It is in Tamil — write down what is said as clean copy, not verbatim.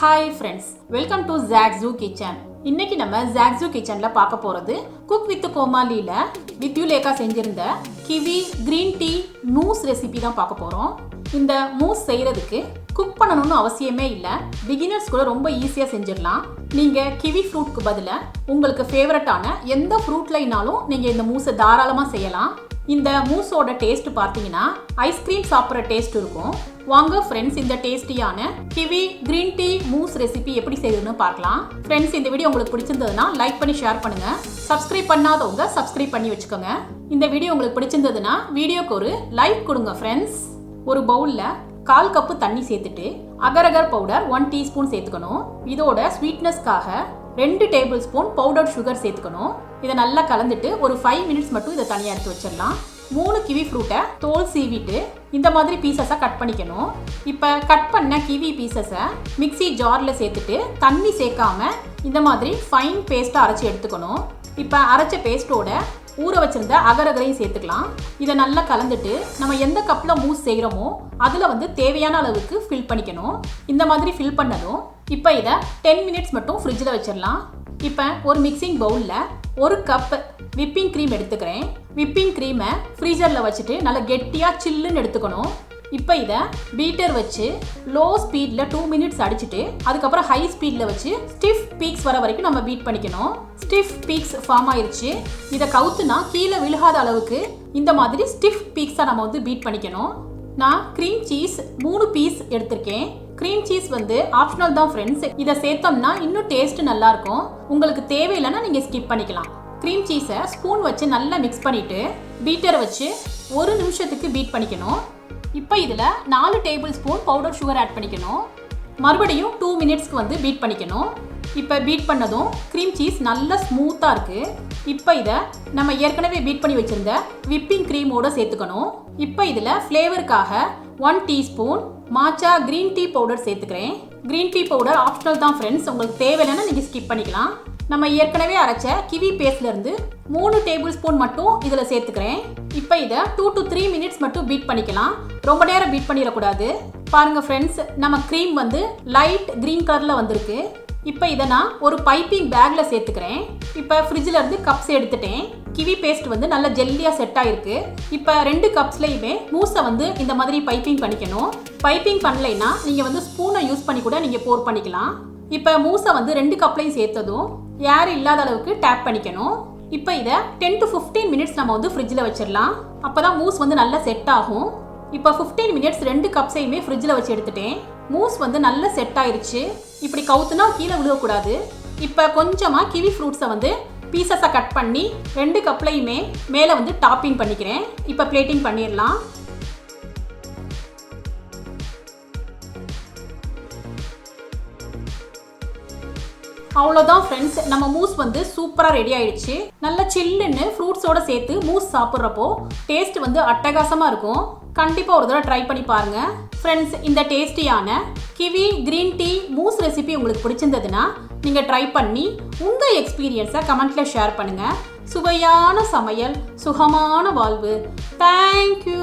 Hi friends, welcome to zaagzoogkitchen. இன்னைக்கு நம்ம zaagzoogkitchenல பார்க்க போறது Cook with Comaliல வித்யுல்லேகா செஞ்சிருந்த kiwi green tea mousse recipe தான் பார்க்க போறோம். இந்த mousse செய்யிறதுக்கு குக் பண்ணணும்னு அவசியமே இல்ல. பிகினர்ஸ் கூட ரொம்ப ஈஸியா செஞ்சிரலாம். நீங்க kiwi ஃப்ரூட்க்கு பதிலா உங்களுக்கு ஃபேவரட்டான எந்த ஃப்ரூட்லனாலும் நீங்க இந்த mousse தாராளமா செய்யலாம். இந்த மூஸோட டேஸ்ட் பார்த்தீங்கன்னா ஐஸ்கிரீம் சாப்பிட்ற டேஸ்ட் இருக்கும். வாங்க ஃப்ரெண்ட்ஸ், இந்த டேஸ்டியான kiwi green tea mousse recipe எப்படி செய்யுதுன்னு பார்க்கலாம். ஃப்ரெண்ட்ஸ், இந்த வீடியோ உங்களுக்கு பிடிச்சிருந்ததுன்னா லைக் பண்ணி ஷேர் பண்ணுங்க. சப்ஸ்கிரைப் பண்ணாதவங்க சப்ஸ்கிரைப் பண்ணி வச்சுக்கோங்க. இந்த வீடியோ உங்களுக்கு பிடிச்சிருந்ததுன்னா வீடியோக்கு ஒரு லைக் கொடுங்க ஃப்ரெண்ட்ஸ். ஒரு பவுல்ல 1/4 கப் தண்ணி சேர்த்துட்டு அகர் பவுடர் 1 டீஸ்பூன் சேர்த்துக்கணும். இதோட ஸ்வீட்னஸ்க்காக 2 டேபிள் ஸ்பூன் பவுடர் சுகர் சேர்த்துக்கணும். இதை நல்லா கலந்துட்டு ஒரு 5 மினிட்ஸ் மட்டும் இதை தனியாக எடுத்து வச்சிடலாம். 3 கிவி ஃப்ரூட்டை தோல் சீவிட்டு இந்த மாதிரி பீசஸாக கட் பண்ணிக்கணும். இப்போ கட் பண்ண கிவி பீசஸை மிக்சி ஜாரில் சேர்த்துட்டு தண்ணி சேர்க்காம இந்த மாதிரி ஃபைன் பேஸ்ட்டாக அரைச்சி எடுத்துக்கணும். இப்போ அரைச்ச பேஸ்ட்டோட ஊற வச்சிருந்த அகரையும் சேர்த்துக்கலாம். இதை நல்லா கலந்துட்டு நம்ம எந்த கப்பில் மூஸ் செய்கிறோமோ அதில் தேவையான அளவுக்கு ஃபில் பண்ணிக்கணும். இந்த மாதிரி ஃபில் பண்ணதும் இப்போ இதை 10 மினிட்ஸ் மட்டும் ஃப்ரிட்ஜில் வச்சிடலாம். இப்போ ஒரு மிக்சிங் பவுலில் 1 கப் விப்பிங் க்ரீம் எடுத்துக்கிறேன். விப்பிங் க்ரீமை ஃப்ரீசரில் வச்சுட்டு நல்லா கெட்டியாக சில்லுன்னு எடுத்துக்கணும். இப்போ இதை பீட்டர் வச்சு லோ ஸ்பீடில் 2 மினிட்ஸ் அடிச்சுட்டு அதுக்கப்புறம் ஹை ஸ்பீடில் வச்சு ஸ்டிஃப் பீக்ஸ் வர வரைக்கும் நம்ம பீட் பண்ணிக்கணும். ஸ்டிஃப் பீக்ஸ் ஃபார்ம் ஆயிடுச்சு. இதை கவுத்துனா கீழே விழுகாத அளவுக்கு இந்த மாதிரி ஸ்டிஃப் பீக்ஸாக நம்ம பீட் பண்ணிக்கணும். நான் க்ரீம் சீஸ் 3 பீஸ் எடுத்திருக்கேன். க்ரீம் சீஸ் ஆப்ஷனல் தான் ஃப்ரெண்ட்ஸ். இதை சேர்த்தோம்னா இன்னும் டேஸ்ட் நல்லா இருக்கும். உங்களுக்கு தேவையில்லைன்னா நீங்கள் ஸ்கிப் பண்ணிக்கலாம். க்ரீம் சீஸை ஸ்பூன் வச்சு நல்லா மிக்ஸ் பண்ணிவிட்டு பீட்டரை வச்சு 1 நிமிஷத்துக்கு பீட் பண்ணிக்கணும். இப்போ இதில் 4 table spoon powder sugar add பண்ணிக்கணும். மறுபடியும் 2 மினிட்ஸ்க்கு பீட் பண்ணிக்கணும். இப்போ பீட் பண்ணதும் க்ரீம் சீஸ் நல்லா ஸ்மூத்தாக இருக்குது. இப்போ இதை நம்ம ஏற்கனவே பீட் பண்ணி வச்சுருந்த விப்பிங் க்ரீமோடு சேர்த்துக்கணும். இப்போ இதில் ஃப்ளேவருக்காக 1 டீஸ்பூன் மாச்சா க்ரீன் டீ பவுடர் சேர்த்துக்கிறேன். க்ரீன் டீ பவுடர் ஆப்ஷனல் தான் ஃப்ரெண்ட்ஸ். உங்களுக்கு தேவையில்லைன்னா நீங்கள் ஸ்கிப் பண்ணிக்கலாம். நம்ம ஏற்கனவே அரைச்ச கிவி பேஸ்ட்லேருந்து 3 டேபிள் ஸ்பூன் மட்டும் இதில் சேர்த்துக்கிறேன். இப்போ இதை 2 to 3 மினிட்ஸ் மட்டும் பீட் பண்ணிக்கலாம். ரொம்ப நேரம் பீட் பண்ணிடக்கூடாது. பாருங்கள் ஃப்ரெண்ட்ஸ், நம்ம க்ரீம் லைட் க்ரீன் கலரில் வந்திருக்கு. இப்போ இதை நான் ஒரு பைப்பிங் பேக்கில் சேர்த்துக்கிறேன். இப்போ ஃப்ரிட்ஜில் இருந்து கப்ஸ் எடுத்துட்டேன். கிவி பேஸ்ட் நல்ல ஜெல்லியாக செட் ஆகிருக்கு. இப்போ 2 கப்ஸ்லையுமே மூஸை இந்த மாதிரி பைப்பிங் பண்ணிக்கணும். பைப்பிங் பண்ணலைன்னா நீங்கள் ஸ்பூனை யூஸ் பண்ணி கூட நீங்கள் போர் பண்ணிக்கலாம். இப்போ மூஸை 2 கப்லையும் சேர்த்ததும் ஏர் இல்லாத அளவுக்கு டேப் பண்ணிக்கணும். இப்போ இதை 10 to 15 மினிட்ஸ் நம்ம ஃப்ரிட்ஜில் வச்சிடலாம். அப்போ தான் மூஸ் நல்லா செட் ஆகும். இப்போ 15 மினிட்ஸ் 2 கப்ஸையுமே ஃப்ரிட்ஜில் வச்சு எடுத்துட்டேன். மூஸ் நல்லா செட் ஆயிடுச்சு. இப்படி கவுத்துனா கீழே விழுகக்கூடாது. இப்போ கொஞ்சமாக கிவி ஃப்ரூட்ஸை பீசஸாக கட் பண்ணி 2 கப்லையுமே மேலே டாப்பிங் பண்ணிக்கிறேன். இப்போ பிளேட்டிங் பண்ணிடலாம். அவ்வளோதான் ஃப்ரெண்ட்ஸ், நம்ம மூஸ் சூப்பராக ரெடி ஆயிடுச்சு. நல்ல சில்லுன்னு ஃப்ரூட்ஸோட சேர்த்து மூஸ் சாப்பிட்றப்போ டேஸ்ட் அட்டகாசமாக இருக்கும். கண்டிப்பாக ஒரு தடவை ட்ரை பண்ணி பாருங்கள் ஃப்ரெண்ட்ஸ். இந்த டேஸ்டியான kiwi green tea mousse recipe உங்களுக்கு பிடிச்சிருந்ததுன்னா நீங்கள் ட்ரை பண்ணி உங்கள் எக்ஸ்பீரியன்ஸை கமெண்ட்டில் ஷேர் பண்ணுங்கள். சுவையான சமையல், சுகமான வாழ்வு. தேங்க்யூ.